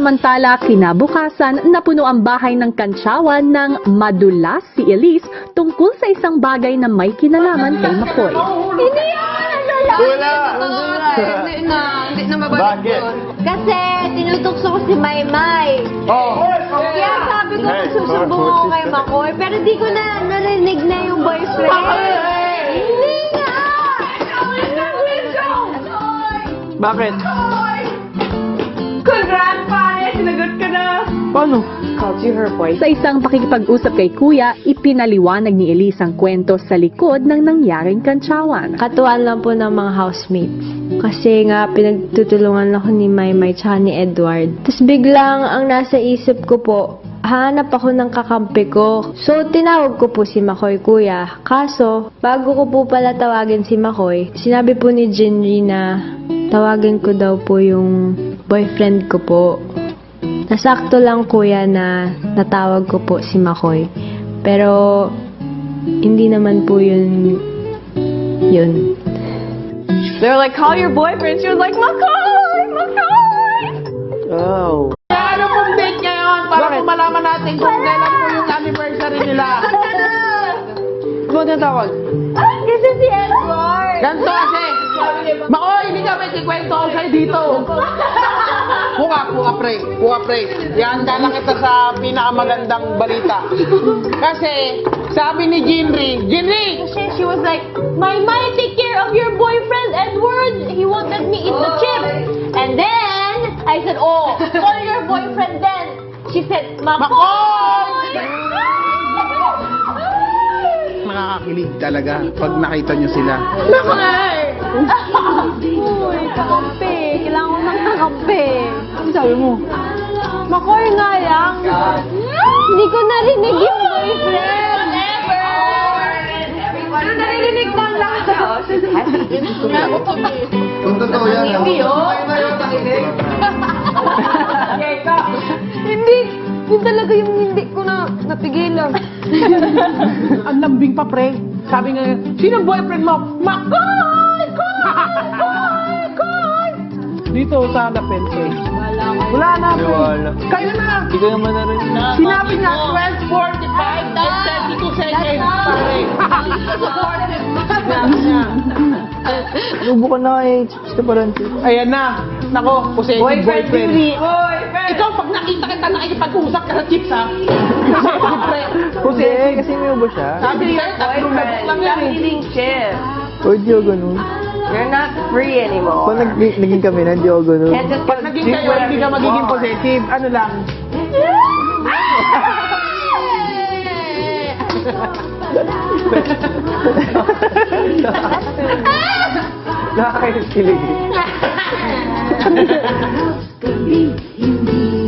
Samantala, kinabukasan, napuno ang bahay ng kantsawan ng madulas si Elise tungkol sa isang bagay na may kinalaman kay McCoy. Hindi yan! Wala! Hindi na mabalik Bakit? yun. Kasi tinutukso ko si Maymay. Oh! Kaya sabi ko, susumbong ako kay Makoy. Pero di ko na narinig na yung boyfriend. Hindi nga! Bakit? Congrats, pare! Sinagot ka na! Paano? Called you her boy. Sa isang pakikipag-usap kay Kuya, ipinaliwanag ni Elise ang kwento sa likod ng nangyaring kantsawan. Katuwaan lang po ng mga housemates. Kasi nga, pinagtutulungan ako ni Maymay tsaka ni Edward. Tapos biglang, ang nasa isip ko po, hanap ako ng kakampi ko. So, tinawag ko po si Makoy, Kuya. Kaso, bago ko po pala tawagin si Makoy, sinabi po ni Jinri na tawagin ko daw po yung boyfriend ko po. Nasakto lang, Kuya, na natawag ko po si Makoy. Pero, hindi naman po yun. They're like, call your boyfriend. She was like, Makoy! Makoy! Oh. Ano pong date ngayon para Bakit? kung malaman natin kung kailan po yung anniversary nila. Ba't natawag? Kasi si Edward. Ganito kasi. Makoy, hindi kami kikwento ako sa'yo dito. Puka, pre. Yan, lang kita sa pinakamagandang balita. Kasi, sabi ni Jinri, She was like, Maymay, take care of your boyfriend, Edward. He won't let me eat the chips. And then, I said, oh, call your boyfriend then. She said, Makoy! nakakakilig talaga pag nakita nyo sila. Uy, kakampi. Kailangan ko ng kakampi. Ano sabi mo? Makoy nga lang. Hindi ko narinig yung boyfriend. Ano narinig mo lang? Kung totoo yan, Hindi yun. Yun talaga yung hindi ko na napigilan. Ang lambing pa, pre. Sabi nga, sino boyfriend mo? Makoy! Koy! Dito sa Lapense. Wala na, pre. Wala. Kayo na. Hindi ko naman narinig. Sinabi nga, 12:45 and 32 seconds, pare. Lubo ka na eh. Chips ka pa rin. Ayan na. Nako, possessive boyfriend. Ikaw, pag nakita kita, nakikipag-usap ka sa chips, ha? Possessive, pre. Hindi, kasi may ubo siya. Sabi niya, tatlong labot lang yan, eh. Eating chips. O, di ako ganun. You're not free anymore. Pag naging kami na, di ako ganun. Can't just Pag naging kayo, hindi ka magiging possessive. Ano lang? Nakakakilig. Gabi, hindi